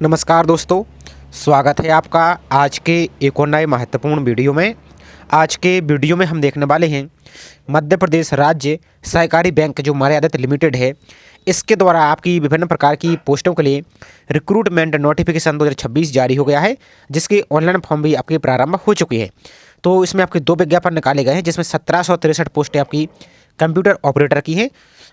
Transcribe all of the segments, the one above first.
नमस्कार दोस्तों, स्वागत है आपका आज के एक और नए महत्वपूर्ण वीडियो में। आज के वीडियो में हम देखने वाले हैं मध्य प्रदेश राज्य सहकारी बैंक जो मर्यादित लिमिटेड है, इसके द्वारा आपकी विभिन्न प्रकार की पोस्टों के लिए रिक्रूटमेंट नोटिफिकेशन 2026 जारी हो गया है, जिसके ऑनलाइन फॉर्म भी आपके प्रारंभ हो चुकी है। तो इसमें आपके 2 विज्ञापन निकाले गए हैं, जिसमें 1763 पोस्टें आपकी कंप्यूटर ऑपरेटर की हैं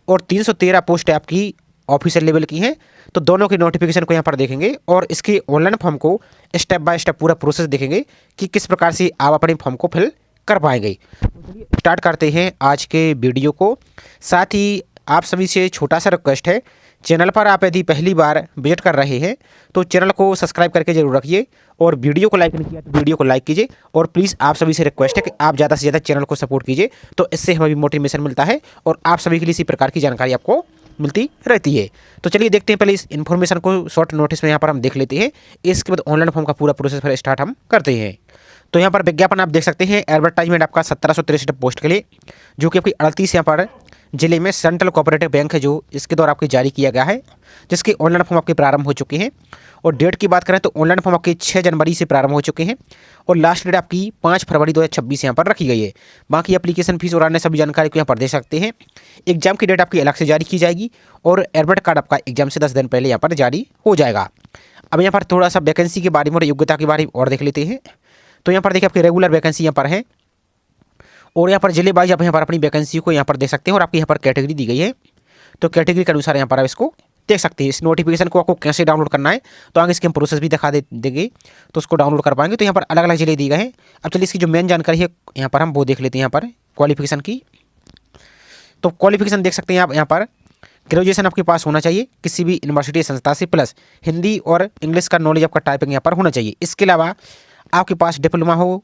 और 313 पोस्टें आपकी ऑफिसर लेवल की हैं। तो दोनों की नोटिफिकेशन को यहाँ पर देखेंगे और इसके ऑनलाइन फॉर्म को स्टेप बाय स्टेप पूरा प्रोसेस देखेंगे कि किस प्रकार से आप अपने फॉर्म को फिल कर पाएंगे। तो चलिए स्टार्ट करते हैं आज के वीडियो को। साथ ही आप सभी से छोटा सा रिक्वेस्ट है, चैनल पर आप यदि पहली बार विजिट कर रहे हैं तो चैनल को सब्सक्राइब करके जरूर रखिए और वीडियो को लाइक नहीं किया तो वीडियो को लाइक कीजिए। और प्लीज़ आप सभी से रिक्वेस्ट है कि आप ज़्यादा से ज़्यादा चैनल को सपोर्ट कीजिए, तो इससे हमें भी मोटिवेशन मिलता है और आप सभी के लिए इसी प्रकार की जानकारी आपको मिलती रहती है। तो चलिए देखते हैं, पहले इस इन्फॉर्मेशन को शॉर्ट नोटिस में यहाँ पर हम देख लेते हैं। इसके बाद ऑनलाइन फॉर्म का पूरा प्रोसेस फिर स्टार्ट हम करते हैं। तो यहाँ पर विज्ञापन आप देख सकते हैं, एडवर्टाइजमेंट आपका 1763 पोस्ट के लिए, जो कि आपकी 38 यहाँ पर जिले में सेंट्रल कोऑपरेटिव बैंक है जो इसके द्वारा आपके जारी किया गया है, जिसके ऑनलाइन फॉर्म आपके प्रारंभ हो चुके हैं। और डेट की बात करें तो ऑनलाइन फॉर्म आपके 6 जनवरी से प्रारंभ हो चुके हैं और लास्ट डेट आपकी 5 फरवरी 2026 यहाँ पर रखी गई है। बाकी एप्लीकेशन फीस और अन्य सभी जानकारी को यहाँ पर दे सकते हैं। एग्जाम की डेट आपकी अलग से जारी की जाएगी और एडमिट कार्ड आपका एग्जाम से 10 दिन पहले यहाँ पर जारी हो जाएगा। अब यहाँ पर थोड़ा सा वैकेंसी के बारे में और योग्यता के बारे में और देख लेते हैं। तो यहाँ पर देखिए आपकी रेगुलर वैकेंसी यहाँ पर है और यहाँ पर जिले वाइज आप यहाँ पर अपनी वैकेंसी को यहाँ पर देख सकते हैं और आपकी यहाँ पर कैटेगरी दी गई है। तो कैटेगरी के अनुसार यहाँ पर आप इसको देख सकते हैं। इस नोटिफिकेशन को आपको कैसे डाउनलोड करना है तो आगे इसके हम प्रोसेस भी दिखा देंगे, तो उसको डाउनलोड कर पाएंगे। तो यहाँ पर अलग अलग जिले दिए गए हैं। अब चलिए इसकी जो मेन जानकारी है यहाँ पर हम वो देख लेते हैं। यहाँ पर क्वालिफिकेशन की, तो क्वालिफिकेशन देख सकते हैं आप यहाँ पर ग्रेजुएशन आपके पास होना चाहिए किसी भी यूनिवर्सिटी संस्था से, प्लस हिंदी और इंग्लिश का नॉलेज आपका टाइपिंग यहाँ पर होना चाहिए। इसके अलावा आपके पास डिप्लोमा हो,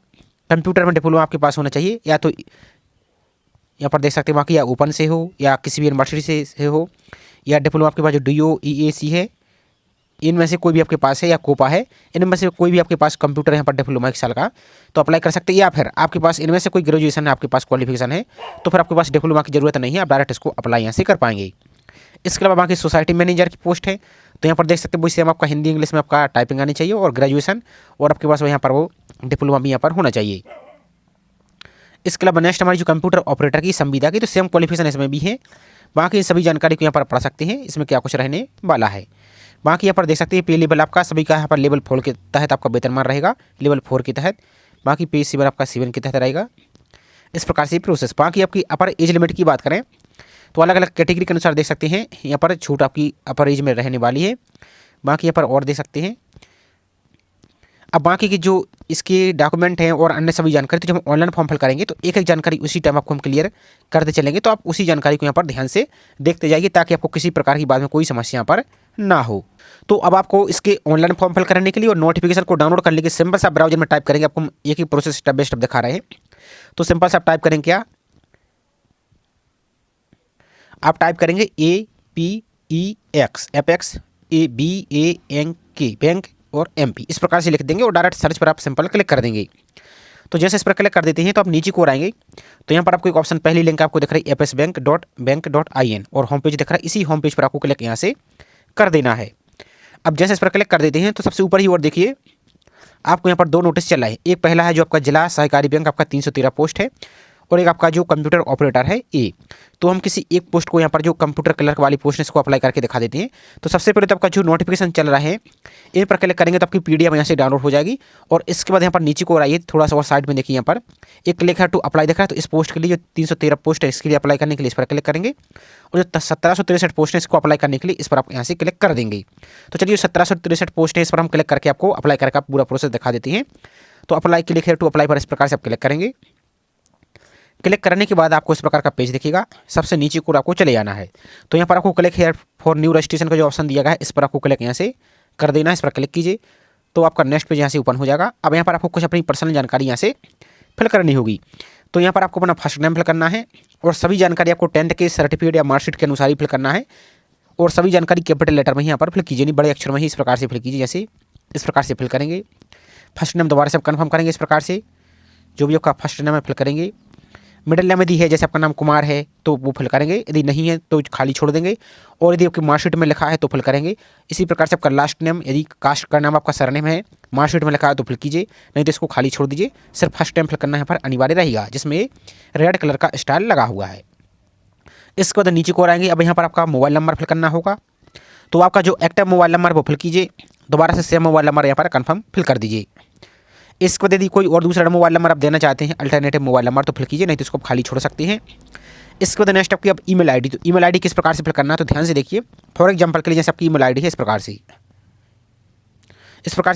कंप्यूटर में डिप्लोमा आपके पास होना चाहिए, या तो यहाँ पर देख सकते हैं बाकी या ओपन से हो या किसी भी यूनिवर्सिटी से हो, या डिप्लोमा आपके पास जो DO EAC है इनमें से कोई भी आपके पास है, या कोपा है, इनमें से कोई भी आपके पास कंप्यूटर यहाँ पर डिप्लोमा 1 साल का तो अप्लाई कर सकते हैं। या फिर आपके पास इनमें से कोई ग्रेजुएशन है, आपके पास क्वालिफिकेशन है, तो फिर आपके पास डिप्लोमा की जरूरत नहीं है, आप डायरेक्ट इसको अप्लाई यहाँ से कर पाएंगे। इसके अलावा बाकी सोसाइटी मैनेजर की पोस्ट है, तो यहाँ पर देख सकते हैं वो सेम आपका हिंदी इंग्लिश में आपका टाइपिंग आनी चाहिए और ग्रेजुएशन, और आपके पास यहाँ पर वो डिप्लोमा भी यहाँ पर होना चाहिए। इसके अलावा नेक्स्ट हमारी जो कंप्यूटर ऑपरेटर की संविदा की, तो सेम क्वालिफिकेशन इसमें भी है। बाकी सभी जानकारी को यहाँ पर पढ़ सकते हैं, इसमें क्या कुछ रहने वाला है। बाकी यहाँ पर देख सकते हैं पे लेवल आपका सभी का यहाँ पर लेवल 4 के तहत आपका वेतनमान रहेगा, लेवल 4 के तहत। बाकी पे सीवन आपका 7 के तहत रहेगा। इस प्रकार से प्रोसेस। बाकी आपकी अपर एज लिमिट की बात करें तो अलग अलग कैटेगरी के अनुसार देख सकते हैं, यहाँ पर छूट आपकी अपर एज में रहने वाली है। बाकी यहाँ पर और देख सकते हैं। अब बाकी की जो इसके डॉक्यूमेंट हैं और अन्य सभी जानकारी, तो जब हम ऑनलाइन फॉर्म फिल करेंगे तो एक एक जानकारी उसी टाइम आपको हम क्लियर करते चलेंगे, तो आप उसी जानकारी को यहाँ पर ध्यान से देखते जाइए ताकि आपको किसी प्रकार की बाद में कोई समस्या यहाँ पर ना हो। तो अब आपको इसके ऑनलाइन फॉर्म फिल करने के लिए और नोटिफिकेशन को डाउनलोड करने के सिंपल सा ब्राउजर में टाइप करेंगे। आपको हम एक ही प्रोसेस स्टेप बाय स्टेप दिखा रहे हैं। तो सिंपल सा आप टाइप करेंगे, क्या आप टाइप करेंगे APEX बैंक और MP, इस प्रकार से लिख देंगे और डायरेक्ट सर्च पर आप सिंपल क्लिक कर देंगे। तो जैसे इस पर क्लिक कर देते हैं तो आप नीचे को आएंगे, तो यहाँ पर आपको एक ऑप्शन पहली लिंक आपको दिख रही है apsbank.bank.in और होम पेज दिख रहा है। इसी होम पेज पर आपको क्लिक यहाँ से कर देना है। अब जैसे इस पर क्लिक कर देते हैं तो सबसे ऊपर ही और देखिए आपको यहाँ पर 2 नोटिस चल रहा है। एक पहला है जो आपका जिला सहकारी बैंक आपका 313 पोस्ट है और एक आपका जो कंप्यूटर ऑपरेटर है A। तो हम किसी एक पोस्ट को यहाँ पर जो कंप्यूटर क्लर्क वाली पोस्ट है इसको अप्लाई करके दिखा देते हैं। तो सबसे पहले तो आपका जो नोटिफिकेशन चल रहा है इन पर क्लिक करेंगे तो आपकी PDF यहाँ से डाउनलोड हो जाएगी। और इसके बाद यहाँ पर नीचे को आइए, थोड़ा सा और साइड में देखिए यहाँ पर एक क्लिक है टू अप्लाई दिख रहा है। तो इस पोस्ट के लिए जो 313 पोस्ट है इसके लिए अप्लाई करने के लिए इस पर क्लिक करेंगे और जो 1763 पोस्ट है इसको अप्लाई करने के लिए इस पर आप यहाँ से क्लिक कर देंगे। तो चलिए 1763 पोस्ट है इस पर हम क्लिक करके आपको अप्लाई करके आप पूरा प्रोसेस दिखा देते हैं। तो अप्लाई क्लिक है टू अप्लाई पर इस प्रकार से आप क्लिक करेंगे। क्लिक करने के बाद आपको इस प्रकार का पेज दिखेगा। सबसे नीचे को आपको चले जाना है, तो यहाँ पर आपको click here for new registration का जो ऑप्शन दिया गया है इस पर आपको क्लिक यहाँ से कर देना है। इस पर क्लिक कीजिए तो आपका नेक्स्ट पेज यहाँ से ओपन हो जाएगा। अब यहाँ पर आपको कुछ अपनी पर्सनल जानकारी यहाँ से फिल करनी होगी। तो यहाँ पर आपको अपना फर्स्ट नेम फिल करना है और सभी जानकारी आपको 10th के सर्टिफिकेट या मार्कशीट के अनुसार ही फिल करना है। और सभी जानकारी कैपिटल लेटर में ही यहाँ पर फिल कीजिए, नहीं बड़े अक्षर में ही इस प्रकार से फिल कीजिए। जैसे इस प्रकार से फिल करेंगे। फर्स्ट नेम दोबारा से आप कन्फर्म करेंगे इस प्रकार से, जो भी आपका फर्स्ट नेम है फिल करेंगे। मिडिल नेम यदि है, जैसे आपका नाम कुमार है तो वो फिल करेंगे, यदि नहीं है तो खाली छोड़ देंगे। और यदि आपकी मार्कशीट में लिखा है तो फिल करेंगे। इसी प्रकार से आपका लास्ट नेम, यदि कास्ट का नाम आपका सरनेम है, मार्कशीट में लिखा है तो फिल कीजिए, नहीं तो इसको खाली छोड़ दीजिए। सिर्फ फर्स्ट टाइम फिल करना यहाँ पर अनिवार्य रहेगा, जिसमें रेड कलर का स्टाइल लगा हुआ है। इसके बाद नीचे को और आएंगे। अब यहाँ पर आपका मोबाइल नंबर फिल करना होगा, तो आपका जो एक्टिव मोबाइल नंबर वो फिल कीजिए। दोबारा से सेम मोबाइल नंबर यहाँ पर कन्फर्म फिल कर दीजिए। इसके बाद यदि कोई और दूसरा मोबाइल नंबर आप देना चाहते हैं, अल्टरनेटिव मोबाइल नंबर, तो फिल कीजिए, नहीं तो इसको खाली छोड़ सकते हैं। इसके बाद नेक्स्ट आपकी अब ईमेल आईडी, तो ईमेल आईडी किस प्रकार से फिल करना है तो ध्यान से देखिए। फॉर एग्जांपल के लिए जैसे आपकी ईमेल आईडी है इस प्रकार से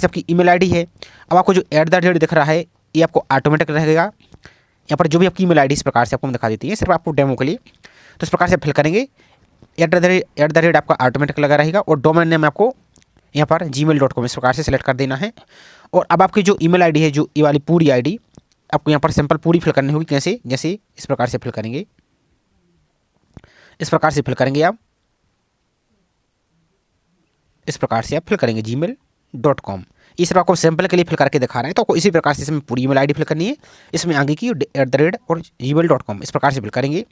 आपकी ईमेल आईडी है। अब आपको जो @ दिख रहा है ये आपको ऑटोमेटिक रहेगा। यहाँ पर जो भी आपकी ईमेल आईडी इस प्रकार से आपको हम दिखा देती है, सिर्फ आपको डेमो के लिए। तो इस प्रकार से फिल करेंगे। @ आपका ऑटोमेटिक लगा रहेगा और डोमेन नेम आपको यहाँ पर gmail.com इस प्रकार से सिलेक्ट कर देना है। और अब आपकी जो ईमेल आईडी है, जो ये वाली पूरी आईडी आपको यहाँ पर सिंपल पूरी फिल करनी होगी। कैसे? जैसे इस प्रकार से फिल करेंगे, इस प्रकार से फिल करेंगे आप, इस प्रकार से आप फिल करेंगे gmail.com। ये सिर्फ आपको सैंपल के लिए फिल करके दिखा रहे हैं, तो आपको इसी प्रकार से इसमें पूरी ईमेल आईडी फिल करनी है। इसमें आगे की @ और gmail.com इस प्रकार से फिल करेंगे।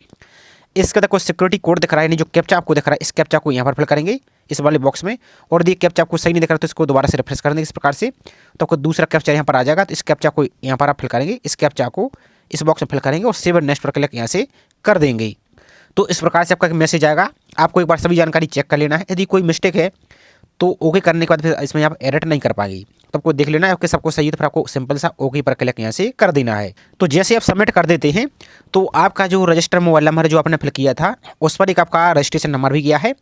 इसके अंदर कोई सिक्योरिटी कोड दिख रहा है, नहीं जो कैप्चा आपको दिख रहा है, इस कैप्चा को यहाँ पर फिल करेंगे इस वाले बॉक्स में। और यदि कैप्चा आपको सही नहीं दिख रहा तो इसको दोबारा से रिफ्रेश कर देंगे इस प्रकार से, तो आपको दूसरा कैप्चा यहाँ पर आ जाएगा। तो इस कैप्चा को यहाँ पर आप फिल करेंगे, इस कैप्चा को इस बॉक्स में फिल करेंगे और सेव एंड नेक्स्ट पर क्लिक यहाँ से कर देंगे। तो इस प्रकार से आपका मैसेज आएगा। आपको एक बार सभी जानकारी चेक कर लेना है। यदि कोई मिस्टेक है तो ओके करने के बाद फिर इसमें आप एडिट नहीं कर पाएंगे, तो आपको देख लेना है आपके सबको सही है, तो फिर आपको सिंपल सा ओके पर क्लिक यहाँ से कर देना है। तो जैसे आप सबमिट कर देते हैं तो आपका जो रजिस्टर मोबाइल नंबर जो आपने फिल किया था उस पर एक आपका रजिस्ट्रेशन नंबर भी गया है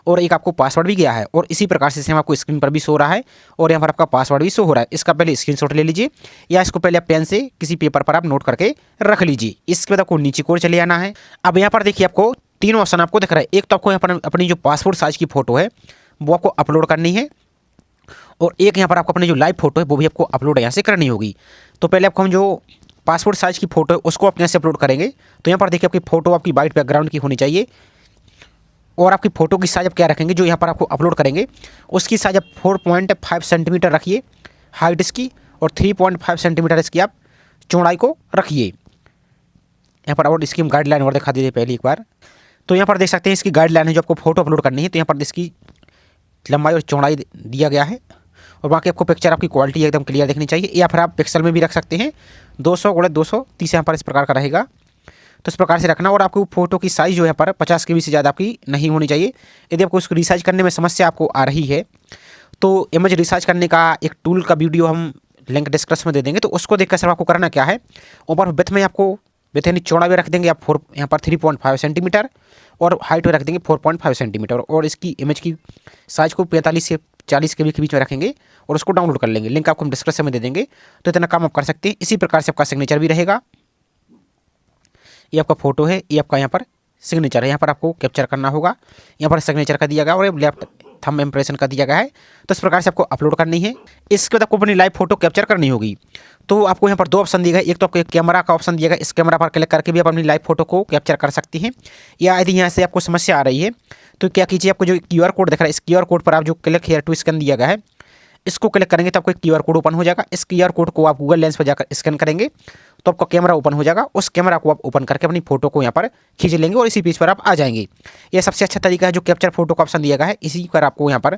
और एक आपको पासवर्ड भी गया है। और इसी प्रकार से सेम आपको स्क्रीन पर भी शो रहा है और यहाँ पर आपका पासवर्ड भी शो हो रहा है। इसका पहले स्क्रीनशॉट ले लीजिए या इसको पहले आप पेन से किसी पेपर पर आप नोट करके रख लीजिए। इसके बाद आपको नीचे को चले आना है। अब यहाँ पर देखिए आपको 3 ऑप्शन आपको दिख रहा है। एक तो आपको यहाँ पर अपनी जो पासपोर्ट साइज की फ़ोटो है वो आपको अपलोड करनी है और एक यहाँ पर आपको अपनी जो लाइव फोटो है वो भी आपको अपलोड यहाँ से करनी होगी। तो पहले आपको हम जो पासपोर्ट साइज की फ़ोटो है उसको आप यहाँ से अपलोड करेंगे। तो यहाँ पर देखिए आपकी फ़ोटो आपकी वाइट बैकग्राउंड की होनी चाहिए और आपकी फ़ोटो की साइज आप क्या रखेंगे, जो यहाँ पर आपको अपलोड करेंगे उसकी साइज आप 4.5 सेंटीमीटर रखिए हाइट इसकी, और 3.5 सेंटीमीटर इसकी आप चौड़ाई को रखिए। यहाँ पर और इसकी हम गाइडलाइन और दिखा दीजिए पहले एक बार। तो यहाँ पर देख सकते हैं इसकी गाइडलाइन है जो आपको फोटो अपलोड करनी है। तो यहाँ पर इसकी लंबाई और चौड़ाई दिया गया है और बाकी आपको पिक्चर आपकी क्वालिटी एकदम क्लियर दिखनी चाहिए, या फिर आप पिक्सल में भी रख सकते हैं। 200x230 यहाँ पर इस प्रकार का रहेगा, तो इस प्रकार से रखना। और आपको फोटो की साइज़ जो यहाँ पर 50 KB से ज़्यादा आपकी नहीं होनी चाहिए। यदि आपको उसको रिसाइज करने में समस्या आपको आ रही है तो इमेज रिसाइज करने का एक टूल का वीडियो हम लिंक डिस्क्रिप्शन में दे देंगे, तो उसको देखकर सर आपको करना क्या है, ऊपर विड्थ में आपको विथ यानी चौड़ा भी रख देंगे आप यहाँ पर 3.5 सेंटीमीटर और हाइट में रख देंगे 4.5 सेंटीमीटर। और इसकी इमेज की साइज़ को 45 से 40 KB के बीच में रखेंगे और उसको डाउनलोड कर लेंगे। लिंक आपको हम डिस्क्रिप्शन में दे देंगे, तो इतना काम आप कर सकते हैं। इसी प्रकार से आपका सिग्नेचर भी रहेगा। ये आपका फोटो है, ये आपका यहाँ पर सिग्नेचर है, यहाँ पर आपको कैप्चर करना होगा। यहाँ पर सिग्नेचर का दिया गया और लेफ्ट थंब इम्प्रेशन का दिया गया है। तो इस प्रकार से आपको अपलोड करनी है। इसके बाद आपको अपनी लाइव फोटो कैप्चर करनी होगी। तो आपको यहाँ पर 2 ऑप्शन दिया गया। एक तो आपको कैमरा का ऑप्शन दिया गया, इस कैमरा पर क्लिक करके भी आप अपनी लाइव फोटो को कैप्चर कर सकती हैं। या यदि यहाँ से आपको समस्या आ रही है तो क्या कीजिए, आपको जो QR कोड दिख रहा है इस QR कोड पर आप जो क्लिक हेयर टू स्कैन दिया गया है इसको क्लिक करेंगे तो आपको एक QR कोड ओपन हो जाएगा। इस QR कोड को आप गूगल लेंस पर जाकर स्कैन करेंगे तो आपका कैमरा ओपन हो जाएगा। उस कैमरा को आप ओपन करके अपनी फोटो को यहाँ पर खींच लेंगे और इसी पेज पर आप आ जाएंगे। यह सबसे अच्छा तरीका है जो कैप्चर फोटो का ऑप्शन दिया गया है, इसी पर आपको यहाँ पर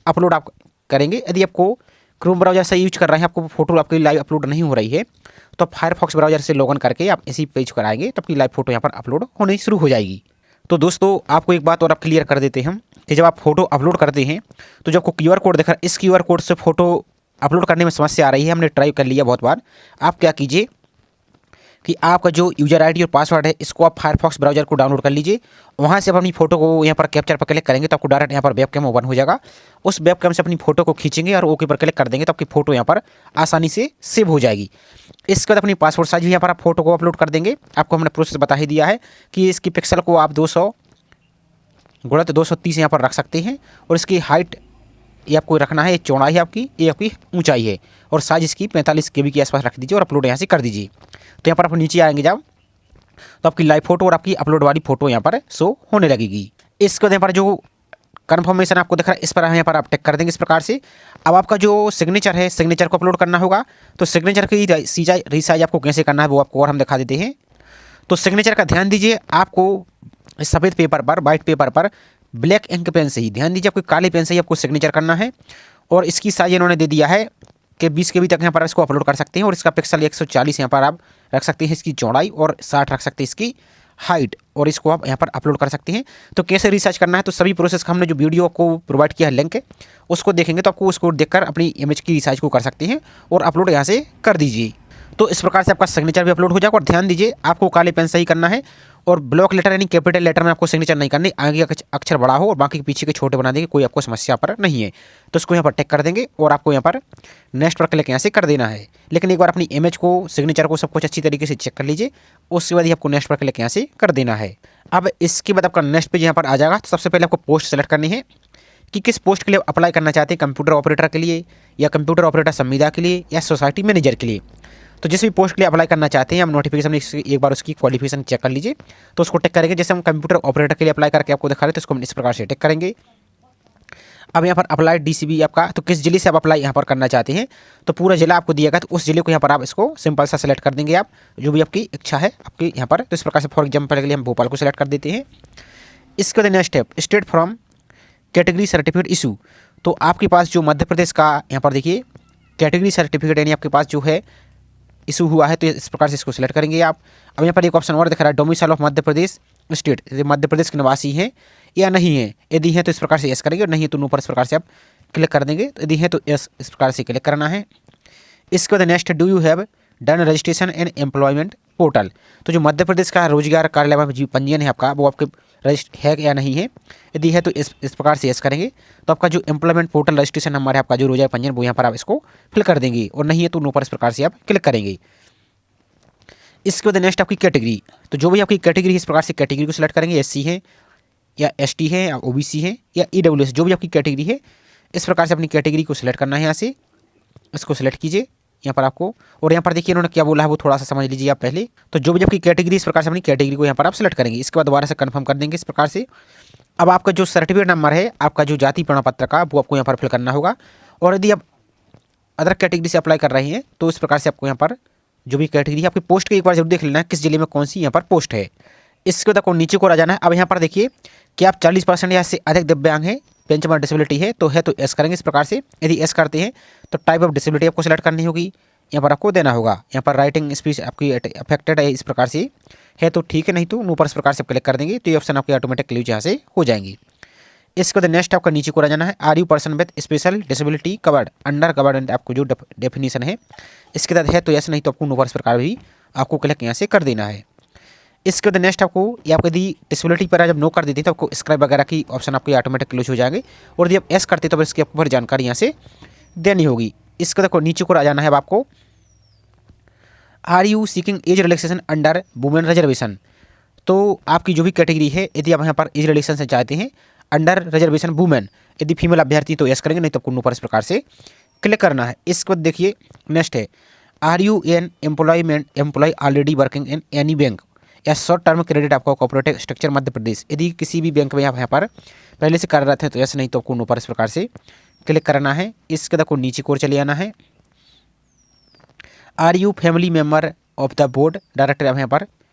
अपलोड आप करेंगे। यदि आपको क्रोम ब्राउजर से यूज कर रहे हैं, आपको फोटो आपकी लाइव अपलोड नहीं हो रही है, तो आप फायरफॉक्स ब्राउजर से लॉगिन करके आप इसी पेज पर आएंगे तो आपकी लाइव फोटो यहाँ पर अपलोड होनी शुरू हो जाएगी। तो दोस्तों आपको एक बात और आप क्लियर कर देते हैं कि जब आप फोटो अपलोड करते हैं तो जो आपको QR कोड दिख रहा है इस QR कोड से फोटो अपलोड करने में समस्या आ रही है, हमने ट्राई कर लिया बहुत बार। आप क्या कीजिए कि आपका जो यूजर ID और पासवर्ड है इसको आप फायरफॉक्स ब्राउजर को डाउनलोड कर लीजिए। वहाँ से आप अपनी फोटो को यहाँ पर कैप्चर पर क्लिक करेंगे तो आपको डायरेक्ट यहाँ पर वेबकैम ओपन हो जाएगा। उस वेबकैम से अपनी फोटो को खींचेंगे और ओके पर क्लिक कर देंगे तो आपकी फोटो यहाँ पर आसानी से सेव हो जाएगी। इसके बाद अपनी पासपोर्ट साइज भी यहाँ पर आप फोटो को अपलोड कर देंगे। आपको हमने प्रोसेस बता ही दिया है कि इसकी पिक्सल को आप 200x230 यहाँ पर रख सकते हैं और इसकी हाइट ये आपको रखना है, ये चौड़ाई है आपकी, ये आपकी ऊंचाई है और साइज इसकी 45 KB के आसपास रख दीजिए और अपलोड यहाँ से कर दीजिए। तो यहाँ पर आप नीचे आएंगे जब तो आपकी लाइव फोटो और आपकी अपलोड वाली फोटो यहाँ पर शो होने लगेगी। इसके बाद यहाँ पर जो कन्फर्मेशन आपको दिख रहा है इस पर यहाँ पर आप टिक कर देंगे इस प्रकार से। अब आपका जो सिग्नेचर है सिग्नेचर को अपलोड करना होगा। तो सिग्नेचर की रिसाइज आपको कैसे करना है वो आपको और हम दिखा देते हैं। तो सिग्नेचर का ध्यान दीजिए, आपको सफ़ेद पेपर पर, वाइट पेपर पर ब्लैक इंक पेन से ही, ध्यान दीजिए आपको काले पेन से ही आपको सिग्नेचर करना है। और इसकी साइज इन्होंने दे दिया है कि 20 KB तक यहाँ पर इसको अपलोड कर सकते हैं। और इसका पिक्सल 140 यहाँ पर आप रख सकते हैं इसकी चौड़ाई, और 60 रख सकते हैं इसकी हाइट, और इसको आप यहाँ पर अपलोड कर सकते हैं। तो कैसे रिसर्च करना है, तो सभी प्रोसेस का हमने जो वीडियो को प्रोवाइड किया है लिंक, उसको देखेंगे तो आपको उसको देखकर अपनी इमेज की रिसर्च को कर सकते हैं और अपलोड यहाँ से कर दीजिए। तो इस प्रकार से आपका सिग्नेचर भी अपलोड हो जाएगा। और ध्यान दीजिए आपको काले पेन से ही करना है, और ब्लॉक लेटर यानी कैपिटल लेटर में आपको सिग्नेचर नहीं करनी, आगे का अक्षर बड़ा हो और बाकी पीछे के छोटे बना देंगे, कोई आपको समस्या पर नहीं है। तो इसको यहाँ पर टिक कर देंगे और आपको यहाँ पर नेक्स्ट पर क्लिक यहाँ से कर देना है। लेकिन एक बार अपनी इमेज को, सिग्नेचर को, सब कुछ अच्छी तरीके से चेक कर लीजिए, उसके बाद ही आपको नेक्स्ट पर क्लिक यहाँ से कर देना है। अब इसके बाद आपका नेक्स्ट पेज यहाँ पर आ जाएगा। तो सबसे पहले आपको पोस्ट सेलेक्ट करनी है कि किस पोस्ट के लिए अप्लाई करना चाहते हैं, कंप्यूटर ऑपरेटर के लिए, या कंप्यूटर ऑपरेटर संविदा के लिए, या सोसाइटी मैनेजर के लिए। तो जिस भी पोस्ट के लिए अप्लाई करना चाहते हैं, हम नोटिफिकेशन में एक बार उसकी क्वालिफिकेशन चेक कर लीजिए, तो उसको टिक करेंगे। जैसे हम कंप्यूटर ऑपरेटर के लिए अप्लाई करके आपको दिखा रहे तो इसको हम इस प्रकार से टिक करेंगे। अब यहाँ पर अप्लाई DCB आपका, तो किस जिले से आप अप्लाई यहाँ पर करना चाहते हैं, तो पूरा जिला आपको दिया गया, तो उस जिले को यहाँ पर आप इसको सिंपल सा सेलेक्ट कर देंगे, आप जो भी आपकी इच्छा है आपकी यहाँ पर। तो इस प्रकार से फॉर एग्जाम्पल के लिए हम भोपाल को सिलेक्ट कर देते हैं। इसके बाद next step, state from category certificate issue. तो आपके पास जो मध्य प्रदेश का यहाँ पर देखिए कैटेगरी सर्टिफिकेट यानी आपके पास जो है इशू हुआ है, तो इस प्रकार से इसको सिलेक्ट करेंगे आप। अब यहाँ पर एक ऑप्शन और दिख रहा है, domicile of Madhya Pradesh state, Madhya Pradesh के निवासी हैं या नहीं है। यदि हैं तो इस प्रकार से यस करेंगे, और नहीं है तो नो पर इस प्रकार से आप क्लिक कर देंगे। तो यदि है तो यस इस प्रकार से क्लिक करना है। इसके बाद next, do you have done registration in employment portal. तो जो मध्य प्रदेश का रोजगार कार्यालय में जो पंजीयन है आपका, वो आपके रजिस्टर है या नहीं है। यदि है तो इस प्रकार से यस करेंगे, तो आपका जो एम्प्लॉयमेंट पोर्टल रजिस्ट्रेशन नंबर है आपका जो रोजगार पंजीयन, वो यहाँ पर आप इसको फिल कर देंगे, और नहीं है तो नो पर इस प्रकार से आप क्लिक करेंगे। इसके बाद नेक्स्ट आपकी कैटेगरी, तो जो भी आपकी कैटेगरी है इस प्रकार से कैटेगरी को सिलेक्ट करेंगे, SC है या ST है या OBC है या EWS, जो भी आपकी कैटेगरी है इस प्रकार से अपनी कैटेगरी को सिलेक्ट करना है। यहाँ से इसको सिलेक्ट कीजिए यहाँ पर आपको, और यहाँ पर देखिए इन्होंने क्या बोला है वो थोड़ा सा समझ लीजिए आप पहले। तो जो भी आपकी कैटेगरी इस प्रकार से अपनी कैटेगरी को यहाँ पर आप सिलेक्ट करेंगे, इसके बाद दोबारा से कन्फर्म कर देंगे इस प्रकार से। अब आपका जो सर्टिफिकेट नंबर है आपका जो जाति प्रमाण पत्र का, वो आपको यहाँ पर फिल करना होगा। और यदि आप अदर कैटेगरी से अप्लाई कर रहे हैं तो इस प्रकार से आपको यहाँ पर जो भी कैटेगरी है आपकी पोस्ट की एक बार जरूर देख लेना है किस जिले में कौन सी यहाँ पर पोस्ट है। इसके बाद आपको नीचे को आ जाना है। अब यहाँ पर देखिए कि आप 40% या से अधिक दिव्यांग हैं, बेंचमार्क डिसेबिलिटी है तो एस करेंगे इस प्रकार से। यदि एस करते हैं तो टाइप ऑफ डिसेबिलिटी आपको सेलेक्ट करनी होगी, यहाँ पर आपको देना होगा। यहाँ पर राइटिंग स्पीच आपकी अफेक्टेड है इस प्रकार से है तो ठीक है, नहीं तो नो पर इस प्रकार से क्लिक कर देंगे, तो ये ऑप्शन आपके ऑटोमेटिक क्लियर यहाँ से हो जाएंगी। इसके बाद नेक्स्ट आपका नीचे को आ जाना है, are you person with special disability covered under government, आपको जो डेफिनेशन है इसके बाद है तो यस, नहीं तो आपको नो पर इस प्रकार भी आपको क्लिक यहाँ से कर देना है। इसके बाद नेक्स्ट आपको ये आप यदि डिसेबिलिटी पर जब नो कर देते हैं तो आपको स्क्राइब वगैरह की ऑप्शन आपको ऑटोमेटिक क्लोज हो जाएंगे, और जब एस करते तो इसकी आपको फिर जानकारी यहाँ से देनी होगी। इसके बाद नीचे को आ जाना है अब आपको, are you seeking age relaxation under women reservation. तो आपकी जो भी कैटेगरी है यदि आप यहाँ पर एज रिलैक्सेशन चाहते हैं अंडर रिजर्वेशन वुमेन, यदि फीमेल अभ्यर्थी तो यस करेंगे, नहीं तो आपको नो पर इस प्रकार से क्लिक करना है। इसके बाद देखिए नेक्स्ट है, are you an employ already working in any bank या शॉर्ट टर्म क्रेडिट आपका कोऑपरेटिव स्ट्रक्चर मध्य प्रदेश, यदि किसी भी बैंक में आप यहाँ पर पहले से कार्यरत हैं तो यस, नहीं तो आपको नो पर इस प्रकार से क्लिक करना है। इसके बाद आपको नीचे की ओर चले आना है, are you family member of the board director, यहाँ पर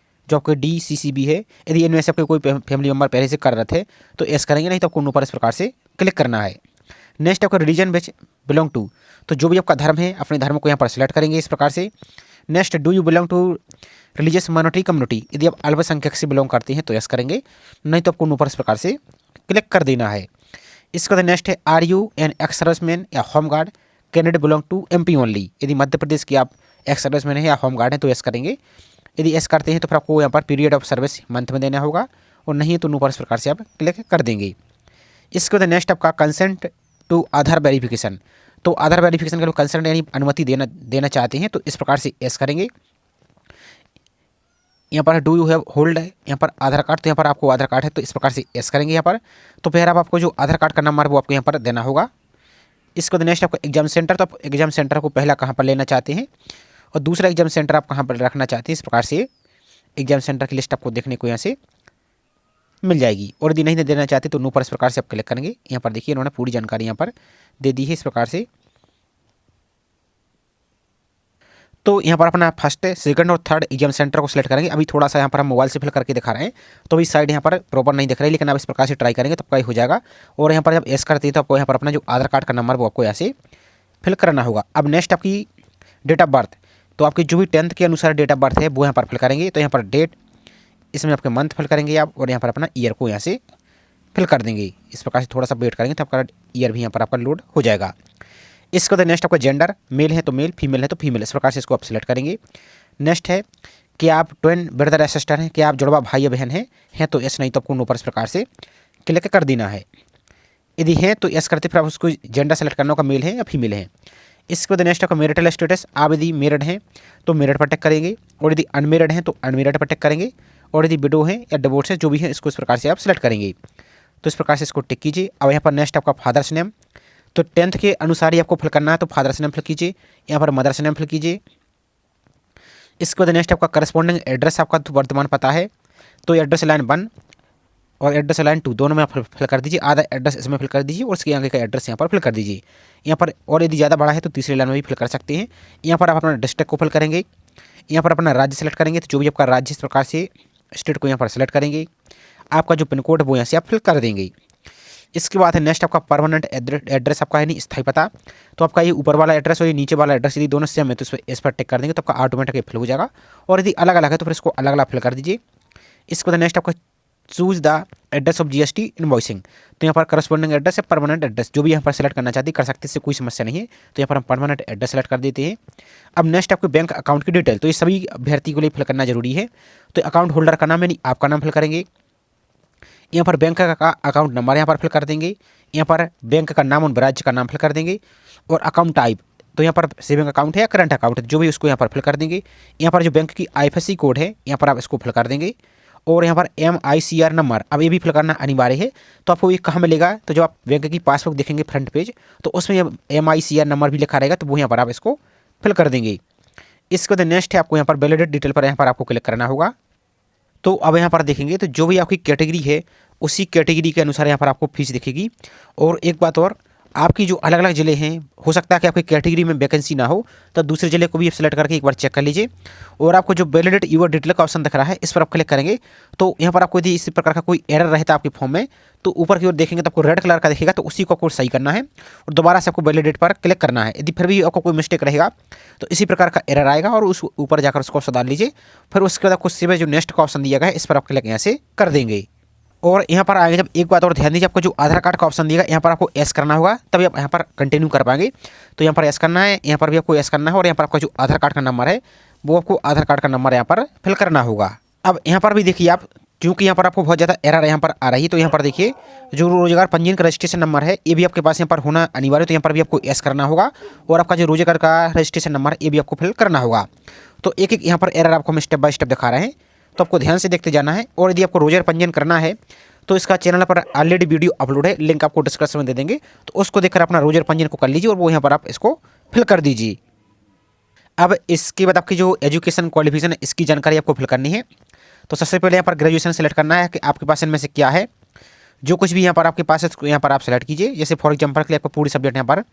जो आपके DCCB है, यदि इनमें से आपके कोई फैमिली मेम्बर पहले से कार्यरत है तो एस करेंगे, नहीं तो आपको नो पर इस प्रकार से क्लिक करना है। नेक्स्ट आपका रिलीजन विच बिलोंग टू, तो जो भी आपका धर्म है अपने धर्म को यहाँ पर सिलेक्ट करेंगे इस प्रकार से। Next, do you belong to religious minority community, यदि आप अल्पसंख्यक से बिलोंग करते हैं तो यस करेंगे, नहीं तो आपको नो पर इस प्रकार से क्लिक कर देना है। इसके बाद नेक्स्ट है, are you an ex serviceman या home guard candidate belong to MP only, यदि मध्य प्रदेश की आप एक्स सर्विसमैन है या होम गार्ड है तो यस करेंगे, यदि एस करते हैं तो फिर आपको यहाँ पर पीरियड ऑफ सर्विस मंथ में देना होगा, और नहीं तो नो पर इस प्रकार से आप क्लिक कर देंगे। इसके बाद नेक्स्ट आपका कंसेंट टू आधार वेरिफिकेशन, तो आधार वेरिफिकेशन के लिए कंसेंट यानी अनुमति देना चाहते हैं तो इस प्रकार से एस करेंगे। यहाँ पर डू यू हैव होल्ड है यहाँ पर आधार कार्ड, तो यहाँ पर आपको आधार कार्ड है तो इस प्रकार से एस करेंगे यहाँ पर। तो फिर आपको जो आधार कार्ड का नंबर वो आपको यहाँ पर देना होगा। इसके बाद नेक्स्ट आपको एग्जाम सेंटर, तो आप एग्जाम सेंटर को पहला कहाँ पर लेना चाहते हैं और दूसरा एग्जाम सेंटर आप कहाँ पर रखना चाहते हैं, इस प्रकार से एग्जाम सेंटर की लिस्ट आपको देखने को यहाँ से मिल जाएगी। और यदि नहीं देना चाहते तो नो पर इस प्रकार से आप क्लिक करेंगे। यहाँ पर देखिए इन्होंने पूरी जानकारी यहाँ पर दे दी है इस प्रकार से। तो यहाँ पर अपना फर्स्ट, सेकंड और थर्ड एग्जाम सेंटर को सिलेक्ट करेंगे। अभी थोड़ा सा यहाँ पर हम मोबाइल से फिल करके दिखा रहे हैं, तो इस साइड यहाँ पर प्रॉपर नहीं दिख रही, लेकिन आप इस प्रकार से ट्राई करेंगे तो आपका हो जाएगा। और यहाँ पर जब एस करते हैं तो आपको यहाँ पर अपना जो आधार कार्ड का नंबर वो आपको यहाँ से फिल करना होगा। अब नेक्स्ट आपकी डेट ऑफ बर्थ, तो आपकी जो भी 10th के अनुसार डेट ऑफ बर्थ है वो यहाँ पर फिल करेंगे। तो यहाँ पर डेट, इसमें आपके मंथ फिल करेंगे आप, और यहाँ पर अपना ईयर को यहाँ से फिल कर देंगे। इस प्रकार से थोड़ा सा वेट करेंगे तो आपका ईयर भी यहाँ पर आपका लोड हो जाएगा। इसके बाद नेक्स्ट आपका जेंडर, मेल है तो मेल, फीमेल है तो फीमेल, इस प्रकार से इसको आप सिलेक्ट करेंगे। नेक्स्ट है कि आप ट्विन ब्रदर या सिस्टर हैं, कि आप जुड़वा भाई या बहन हैं तो यस, नहीं तो आपको नो पर इस प्रकार से क्लिक कर देना है। यदि है तो यस करते फिर आप उसको जेंडर सेलेक्ट करना होगा, मेल है या फीमेल है। इसके बाद नेक्स्ट आपका मैरिटल स्टेटस, आप यदि मेरिड हैं तो मेरिड पर टिक करेंगे, और यदि अनमेरिड हैं तो अनमेरिड पर टिक करेंगे, और यदि विडो है या डिवोर्स है जो भी है इसको इस प्रकार से आप सिलेक्ट करेंगे। तो इस प्रकार से इसको टिक कीजिए। अब यहाँ पर नेक्स्ट आपका फादर्स नेम, तो 10th के अनुसार ही आपको फिल करना है, तो फादर्स नेम फिल कीजिए, यहाँ पर मदर्स नेम फिल कीजिए। इसके बाद नेक्स्ट आपका करस्पॉन्डिंग एड्रेस, आपका वर्तमान पता है तो एड्रेस लाइन 1 और एड्रेस लाइन 2 दोनों में आप फिल कर दीजिए। आधा एड्रेस इसमें फिल कर दीजिए और इसके आगे का एड्रेस यहाँ पर फिल कर दीजिए। यहाँ पर और यदि ज़्यादा बड़ा है तो तीसरी लाइन में भी फिल कर सकते हैं। यहाँ पर आप अपना डिस्ट्रिक्ट को फिल करेंगे, यहाँ पर अपना राज्य सेलेक्ट करेंगे, तो जो भी आपका राज्य इस प्रकार से स्टेट को यहाँ पर सेलेक्ट करेंगे। आपका जो पिन कोड है वो यहाँ से आप फिल कर देंगे। इसके बाद है नेक्स्ट आपका परमानेंट एड्रेस, आपका है नहीं स्थायी पता, तो आपका ये ऊपर वाला एड्रेस और ये नीचे वाला एड्रेस यदि दोनों सेम है तो इस पर टिक कर देंगे तो आपका ऑटोमेटिक फिल हो जाएगा। और यदि अलग अलग है तो फिर इसको अलग अलग फिल कर दीजिए। इसके बाद नेक्स्ट आपका choose the address of GST invoicing, तो यहाँ पर करस्पॉन्डिंग एड्रेस है परमानेंट एड्रेस जो भी यहाँ पर सेलेक्ट करना चाहते हैं कर सकते हैं, इससे कोई समस्या नहीं है। तो यहाँ पर हम परमानेंट एड्रेस सेलेक्ट कर देते हैं। अब नेक्स्ट आपके बैंक अकाउंट की डिटेल, तो ये सभी अभ्यर्थी के लिए फिल करना जरूरी है। तो अकाउंट होल्डर का नाम यानी आपका नाम फिल करेंगे, यहाँ पर बैंक का अकाउंट नंबर यहाँ पर फिल कर देंगे, यहाँ पर बैंक का नाम और ब्रांच का नाम फिल कर देंगे, और अकाउंट टाइप तो यहाँ पर सेविंग अकाउंट है या करंट अकाउंट है जो भी उसको यहाँ पर फिल कर देंगे। यहाँ पर जो बैंक की आईएफएससी कोड है यहाँ पर आप इसको फिल कर देंगे, और यहाँ पर MICR नंबर अब ये भी फिल करना अनिवार्य है। तो आपको ये कहाँ मिलेगा, तो जब आप बैंक की पासबुक देखेंगे फ्रंट पेज तो उसमें MICR नंबर भी लिखा रहेगा, तो वो यहाँ पर आप इसको फिल कर देंगे। इसके बाद नेक्स्ट है आपको यहाँ पर वैलिडेट डिटेल पर यहाँ पर आपको क्लिक करना होगा। तो अब यहाँ पर देखेंगे तो जो भी आपकी कैटेगरी है उसी कैटेगरी के अनुसार यहाँ पर आपको फीस दिखेगी। और एक बात और, आपकी जो अलग अलग ज़िले हैं हो सकता है कि आपकी कैटेगरी में वैकेंसी ना हो, तो दूसरे ज़िले को भी सेलेक्ट करके एक बार चेक कर लीजिए। और आपको जो वैलिडेट यूर डिटेल का ऑप्शन दिख रहा है इस पर आप क्लिक करेंगे, तो यहाँ पर आपको यदि इसी प्रकार का कोई एरर रहता है आपके फॉर्म में तो ऊपर की ओर देखेंगे तो आपको रेड कलर का दिखेगा, तो उसी को आपको सही करना है और दोबारा से आपको वैलिडेट पर क्लिक करना है। यदि फिर भी आपको कोई मिस्टेक रहेगा तो इसी प्रकार का एरर आएगा और उस ऊपर जाकर उसको सुधार लीजिए। फिर उसके बाद आपको सिर्फ जो नेक्स्ट का ऑप्शन दिया गया है इस पर आप क्लिक यहाँ से कर देंगे। और यहाँ पर आगे जब एक बात और ध्यान दीजिए, आपको जो आधार कार्ड का ऑप्शन दिएगा यहाँ पर आपको एस करना होगा, तभी आप यहाँ पर कंटिन्यू कर पाएंगे। तो यहाँ पर एस करना है, यहाँ पर भी आपको एस करना है, और यहाँ पर आपका जो आधार कार्ड का नंबर है वो आपको आधार कार्ड का नंबर यहाँ पर फिल करना होगा। अब यहाँ पर भी देखिए आप, क्योंकि यहाँ पर आपको बहुत ज़्यादा एरर यहाँ पर आ रही है, तो यहाँ पर देखिए जो रोजगार पंजीयन का रजिस्ट्रेशन नंबर है ये भी आपके पास यहाँ पर होना अनिवार्य है, तो यहाँ पर भी आपको एस करना होगा, और आपका जो रोजगार का रजिस्ट्रेशन नंबर है ये भी आपको फिल करना होगा। तो एक एक यहाँ पर एरर आपको हम स्टेप बाय स्टेप दिखा रहे हैं, तो आपको ध्यान से देखते जाना है। और यदि आपको रोजगार पंजीयन करना है तो इसका चैनल पर ऑलरेडी वीडियो अपलोड है, लिंक आपको डिस्क्रिप्शन में दे देंगे, तो उसको देखकर अपना रोजगार पंजीयन को कर लीजिए और वो यहाँ पर आप इसको फिल कर दीजिए। अब इसके बाद आपकी जो एजुकेशन क्वालिफिकेशन है इसकी जानकारी आपको फिल करनी है। तो सबसे पहले यहाँ पर ग्रेजुएशन सेलेक्ट करना है कि आपके पास इनमें से क्या है। जो कुछ भी यहाँ पर आपके पास है यहाँ पर आप सेलेक्ट कीजिए। जैसे फॉर एग्जाम्पल के लिए आपको पूरी सब्जेक्ट यहाँ पर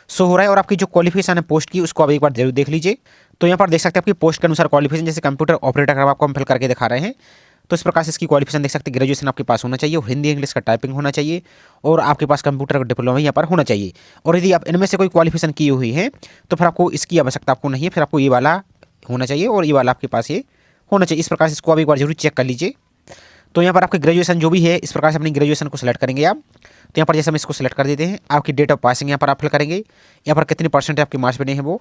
शो हो रहा है, और आपकी जो क्वालिफिकेशन है पोस्ट की उसको आप एक बार जरूर देख लीजिए। तो यहाँ पर देख सकते हैं आपकी पोस्ट के अनुसार क्वालिफिकेशन, जैसे कंप्यूटर ऑपरेटर का आपको हम फिल करके दिखा रहे हैं, तो इस प्रकार से इसकी क्वालिफिकेशन देख सकते हैं। ग्रेजुएशन आपके पास होना चाहिए और हिंदी इंग्लिश का टाइपिंग होना चाहिए, और आपके पास कंप्यूटर का डिप्लोमा यहाँ पर होना चाहिए। और यदि आप इनमें से कोई क्वालिफिकेशन की हुई है तो फिर आपको इसकी आवश्यकता आपको नहीं है, फिर आपको ये वाला होना चाहिए और ये वाला आपके पास ये होना चाहिए। इस प्रकार से इसको आप एक बार जरूर चेक कर लीजिए। तो यहाँ पर आपकी ग्रेजुएशन जो भी है इस प्रकार से अपनी ग्रेजुएशन को सिलेक्ट करेंगे आप। तो यहाँ पर जैसे हम इसको सिलेक्ट कर देते हैं, आपकी डेट ऑफ पासिंग यहाँ पर आप फिल करेंगे, यहाँ पर कितनी परसेंट आपके मार्क्स बने हैं वो,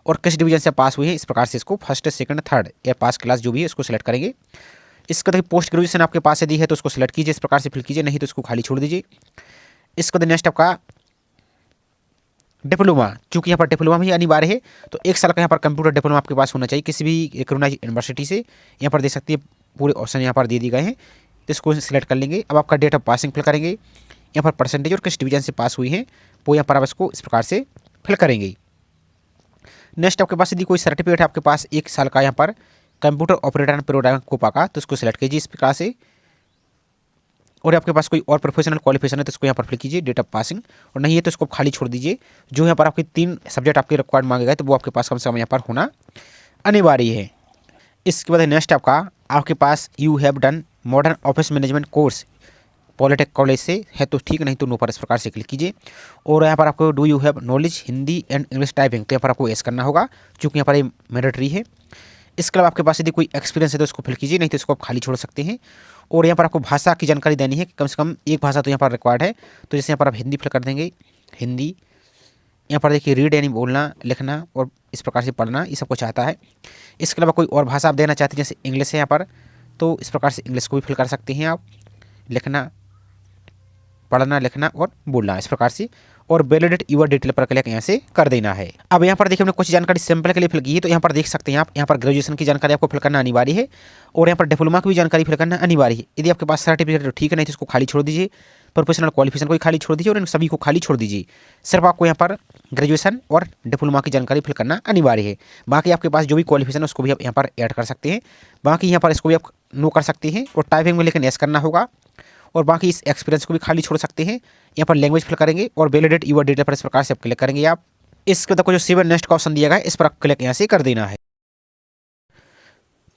और किस डिवीजन से पास हुए हैं, इस प्रकार से इसको फर्स्ट सेकंड थर्ड या पास क्लास जो भी है इसको सिलेक्ट करेंगे। इसके बाद पोस्ट ग्रेजुएशन आपके पास यदि है तो उसको सिलेक्ट कीजिए, इस प्रकार से फिल कीजिए, नहीं तो इसको खाली छोड़ दीजिए। इसके बाद नेक्स्ट आपका डिप्लोमा, चूँकि यहाँ पर डिप्लोमा भी अनिवार्य है, तो 1 साल का यहाँ पर कंप्यूटर डिप्लोमा आपके पास होना चाहिए किसी भी रिकॉग्नाइज्ड यूनिवर्सिटी से। यहाँ पर देख सकते हैं पूरे ऑप्शन यहाँ पर दे दिए गए हैं, तो इसको सिलेक्ट कर लेंगे। अब आपका डेट ऑफ पासिंग फिल करेंगे, यहाँ पर परसेंटेज और किस डिवीजन से पास हुई हैं वो यहाँ पर आप इसको इस प्रकार से फिल करेंगे। नेक्स्ट आपके पास यदि कोई सर्टिफिकेट है आपके पास 1 साल का यहाँ पर computer operator and programming COPA का, तो उसको सिलेक्ट कीजिए इस प्रकार से। और आपके पास कोई और प्रोफेशनल क्वालिफिकेशन है तो इसको यहाँ पर फिल कीजिए, डेट ऑफ पासिंग, और नहीं है तो इसको खाली छोड़ दीजिए। जो यहाँ पर आपके 3 सब्जेक्ट आपके रिक्वायर्ड मांगे गए तो वो आपके पास कम से कम यहाँ पर होना अनिवार्य है। इसके बाद नेक्स्ट आपके पास you have done modern office management course polytechnic college से है तो ठीक, नहीं तो नो पर इस प्रकार से क्लिक कीजिए। और यहाँ पर आपको do you have knowledge Hindi and English typing, तो यहाँ पर आपको एस करना होगा क्योंकि यहाँ पर ये मैंडेटरी है। इसके अलावा आपके पास यदि कोई एक्सपीरियंस है तो इसको फिल कीजिए, नहीं तो इसको आप खाली छोड़ सकते हैं। और यहाँ पर आपको भाषा की जानकारी देनी है कि कम से कम एक भाषा तो यहाँ पर रिक्वायर्ड है, तो जैसे यहाँ पर आप हिंदी फिल कर देंगे, हिंदी। यहाँ पर देखिए रीड यानी बोलना लिखना और इस प्रकार से पढ़ना, ये सब कुछ आता है। इसके अलावा कोई और भाषा आप देना चाहते हैं जैसे इंग्लिश है यहाँ पर, तो इस प्रकार से इंग्लिश को भी फिल कर सकते हैं आप, लिखना, पढ़ना, लिखना और बोलना इस प्रकार से। और वैलिडेट यूर डिटेल पर क्लिक यहाँ से कर देना है। अब यहाँ पर देखिए हमने कुछ जानकारी सैंपल के लिए फिल की है, तो यहाँ पर देख सकते हैं आप, यहाँ पर ग्रेजुएशन की जानकारी आपको फिल करना अनिवार्य है और यहाँ पर डिप्लोमा की भी जानकारी फिल करना अनिवार्य है। यदि आपके पास सर्टिफिकेट तो ठीक है, नहीं तो इसको खाली छोड़ दीजिए। प्रोफेशनल क्वालिफिकेशन को ही खाली छोड़ दीजिए और इन सभी को खाली छोड़ दीजिए। सिर्फ आपको यहाँ पर ग्रेजुएशन और डिप्लोमा की जानकारी फिल करना अनिवार्य है। बाकी आपके पास जो भी क्वालिफिकेशन है उसको भी आप यहाँ पर ऐड कर सकते हैं। बाकी यहाँ पर इसको भी आप नो कर सकते हैं और टाइपिंग में लेकिन एस करना होगा। और बाकी इस एक्सपीरियंस को भी खाली छोड़ सकते हैं। यहाँ पर लैंग्वेज फिल करेंगे और वैलिडेट यूर डेटा पर इस प्रकार से आप क्लिक करेंगे। आप इसके बाद जो सेव एंड नेक्स्ट का ऑप्शन दिया गया है इस पर आप क्लिक यहाँ से कर देना है।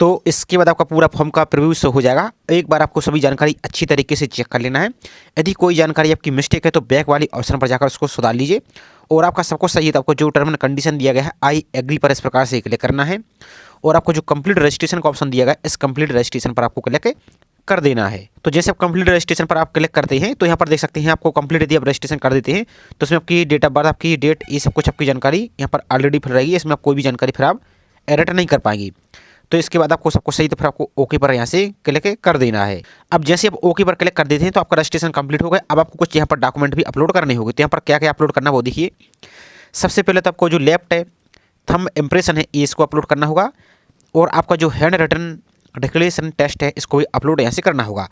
तो इसके बाद आपका पूरा फॉर्म का प्रीव्यू शो हो जाएगा। एक बार आपको सभी जानकारी अच्छी तरीके से चेक कर लेना है। यदि कोई जानकारी आपकी मिस्टेक है तो बैक वाली ऑप्शन पर जाकर उसको सुधार लीजिए। और आपका सब कुछ सही है तो आपको जो टर्म एंड कंडीशन दिया गया है आई एग्री पर इस प्रकार से क्लिक करना है। और आपको जो कंप्लीट रजिस्ट्रेशन का ऑप्शन दिया गया है इस कंप्लीट रजिस्ट्रेशन पर आपको क्लिक कर देना है। तो जैसे आप कंप्लीट रजिस्ट्रेशन पर आप क्लिक करते हैं तो यहाँ पर देख सकते हैं आपको कंप्लीट यदि आप रजिस्ट्रेशन कर देते हैं तो इसमें आपकी डेट ऑफ बर्थ, आपकी डेट, ये सब कुछ आपकी जानकारी यहाँ पर ऑलरेडी फिल रहेगी। इसमें आप कोई भी जानकारी फिर आप एडिट नहीं कर पाएंगी। तो इसके बाद आपको सब कुछ सही तो फिर आपको ओके पर यहाँ से क्लिक कर देना है। अब जैसे आप ओके पर क्लिक कर देते हैं तो आपका रजिस्ट्रेशन कंप्लीट हो गया। अब आपको कुछ यहाँ पर डॉक्यूमेंट भी अपलोड करने होंगे। तो यहाँ पर क्या क्या अपलोड करना वो देखिए। सबसे पहले तो आपको जो लेफ्ट है थंब इम्प्रेशन है ये इसको अपलोड करना होगा। और आपका जो हैंड रिटन डिक्लेरेशन टेस्ट है इसको भी अपलोड यहाँ से करना होगा।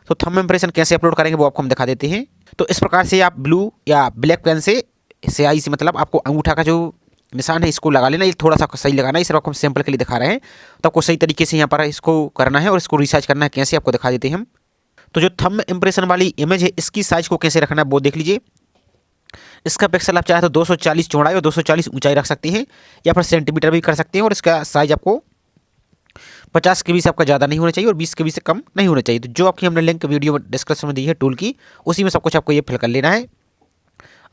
तो थंब इम्प्रेशन कैसे अपलोड करेंगे वो आपको हम दिखा देते हैं। तो इस प्रकार से आप ब्लू या ब्लैक पेन से स्याही से, मतलब आपको अंगूठा का जो निशान है इसको लगा लेना। ये थोड़ा सा सही लगाना है, इस आपको हम सैंपल के लिए दिखा रहे हैं। तो आपको सही तरीके से यहाँ पर इसको करना है और इसको रिसर्च करना है कैसे आपको दिखा देते हैं हम। तो जो थंब इम्प्रेशन वाली इमेज है इसकी साइज को कैसे रखना है वो देख लीजिए। इसका पिक्सल आप चाहे तो 240 चौड़ाई और 240 ऊंचाई रख सकते हैं या फिर सेंटीमीटर भी कर सकते हैं। और इसका साइज आपको 50 के 20 आपका ज़्यादा नहीं होना चाहिए और 20 के 20 से कम नहीं होना चाहिए। तो जो आपकी हमने लिंक वीडियो डिस्क्रिप्शन में दी है टूल की, उसी में सब कुछ आपको ये फिल कर लेना है।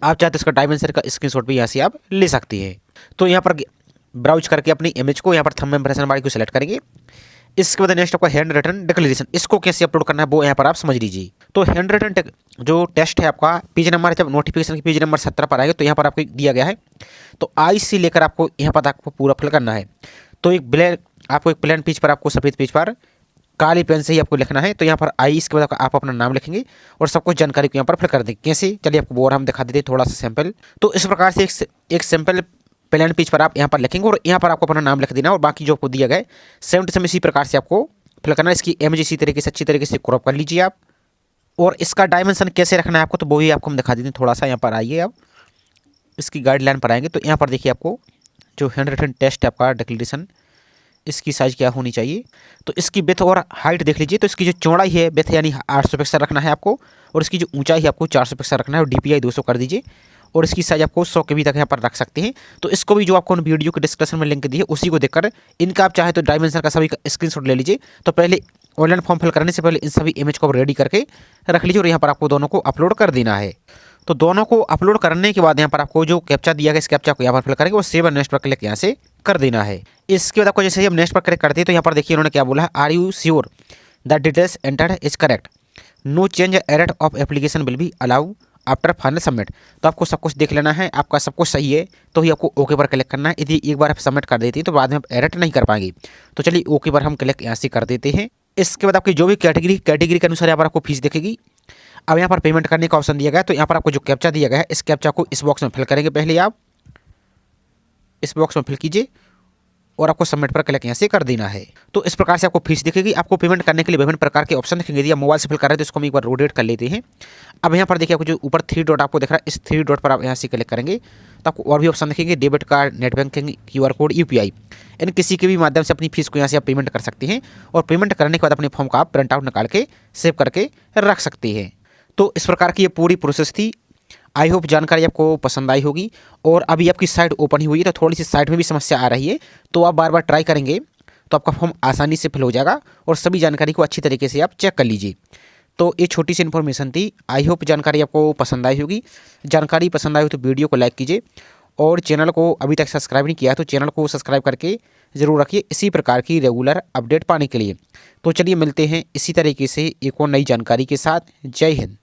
आप चाहे तो इसका डायमेंशन का स्क्रीनशॉट भी यहाँ से आप ले सकते हैं। तो यहाँ पर ब्राउज करके अपनी इमेज को यहाँ पर थंब इम्प्रेशन वाली को सिलेक्ट करेंगे। इसके बाद नेक्स्ट आपका हैंड रिटन डिक्लेरेशन, इसको कैसे अपलोड करना है वो यहाँ पर आप समझ लीजिए। तो हैंड रिटन जो टेस्ट है आपका पेज नंबर, जब नोटिफिकेशन की पेज नंबर 17 पर आएगा तो यहाँ पर आपको दिया गया है। तो आई से लेकर आपको यहाँ पर आपको पूरा फिल करना है। तो एक प्लेन पेज पर, आपको सफ़ेद पेज पर काली पेन से ही आपको लिखना है। तो यहाँ पर आई, इसके बाद आप अपना नाम लिखेंगे और सब कुछ जानकारी को यहाँ पर फिल कर देंगे। कैसे, चलिए आपको वो हम दिखा देते हैं थोड़ा सा सैंपल। तो इस प्रकार से एक सैंपल प्लेन पेज पर आप यहाँ पर लिखेंगे और यहाँ पर आपको अपना नाम लिख देना और बाकी जो आपको दिया गया है सेम टू सेम इसी प्रकार से आपको फिल करना है। इसकी इमेज इसी तरीके से अच्छी तरीके से क्रॉप कर लीजिए आप। और इसका डायमेंशन कैसे रखना है आपको तो वो ही आपको हम दिखा देते हैं। थोड़ा सा यहाँ पर आइए, आप इसकी गाइडलाइन पर आएंगे तो यहाँ पर देखिए आपको जो हैंड रिटन टेस्ट है आपका डिक्लेरेशन, इसकी साइज़ क्या होनी चाहिए। तो इसकी विड्थ और हाइट देख लीजिए। तो इसकी जो चौड़ाई है विड्थ यानी 800 पिक्सल रखना है आपको और इसकी जो ऊंचाई है आपको 400 पिक्सल रखना है और DPI 200 कर दीजिए। और इसकी साइज आपको 100 KB तक यहाँ पर रख सकते हैं। तो इसको भी जो आपको वीडियो के डिस्क्रिप्शन में लिंक दी है उसी को देखकर इनका आप चाहे तो डायमेंशन का सभी स्क्रीनशॉट ले लीजिए। तो पहले ऑनलाइन फॉर्म फिल करने से पहले इन सभी इमेज को रेडी करके रख लीजिए और यहाँ पर आपको दोनों को अपलोड कर देना है। तो दोनों को अपलोड करने के बाद यहाँ पर आपको जो कैप्चा दिया गया इस कैप्चा को यहाँ पर फिल करेंगे और सेव एंड नेक्स्ट पर क्लिक यहाँ से कर देना है। इसके बाद आपको जैसे ही हम नेक्स्ट पर क्लिक करते हैं तो यहाँ पर देखिए उन्होंने क्या बोला है, are you sure the details entered is correct, no change error of application will be allow after final submit. तो आपको सब कुछ देख लेना है, आपका सब कुछ सही है तो ही आपको ओके पर क्लिक करना है। यदि एक बार आप सबमिट कर देती हैं तो बाद में आप एडिट नहीं कर पाएंगे। तो चलिए ओके पर हम क्लिक यहाँ से कर देते हैं। इसके बाद आपकी जो भी कैटेगरी के अनुसार यहाँ पर आपको फीस दिखेगी। अब यहाँ पर पेमेंट करने का ऑप्शन दिया गया है। तो यहाँ पर आपको जो कैप्चा दिया गया है इस कैप्चा को इस बॉक्स में फिल करेंगे। पहले आप इस बॉक्स में फिल कीजिए और आपको सबमिट पर क्लिक यहाँ से कर देना है। तो इस प्रकार से आपको फीस दिखेगी। आपको पेमेंट करने के लिए विभिन्न प्रकार के ऑप्शन दिखेंगे। यदि आप मोबाइल से फिल कर रहे हैं तो इसको हम एक बार रोटेट कर लेते हैं। अब यहाँ पर देखिए आपको जो ऊपर 3 डॉट आपको दिख रहा है, इस 3 डॉट पर आप यहाँ से क्लिक करेंगे तो आपको और भी ऑप्शन दिखेंगे, debit card, net banking, QR code, UPI। इन किसी के भी माध्यम से अपनी फीस को यहाँ से आप पेमेंट कर सकते हैं और पेमेंट करने के बाद अपने फॉर्म का आप प्रिंट आउट निकाल के सेव करके रख सकते हैं। तो इस प्रकार की ये पूरी प्रोसेस थी। आई होप जानकारी आपको पसंद आई होगी। और अभी आपकी साइट ओपन ही हुई है तो थोड़ी सी साइट में भी समस्या आ रही है, तो आप बार बार ट्राई करेंगे तो आपका फॉर्म आसानी से फिल हो जाएगा और सभी जानकारी को अच्छी तरीके से आप चेक कर लीजिए। तो ये छोटी सी इन्फॉर्मेशन थी। आई होप जानकारी आपको पसंद आई होगी। जानकारी पसंद आई हो तो वीडियो को लाइक कीजिए और चैनल को अभी तक सब्सक्राइब नहीं किया है तो चैनल को सब्सक्राइब करके ज़रूर रखिए इसी प्रकार की रेगुलर अपडेट पाने के लिए। तो चलिए मिलते हैं इसी तरीके से एक और नई जानकारी के साथ। जय हिंद।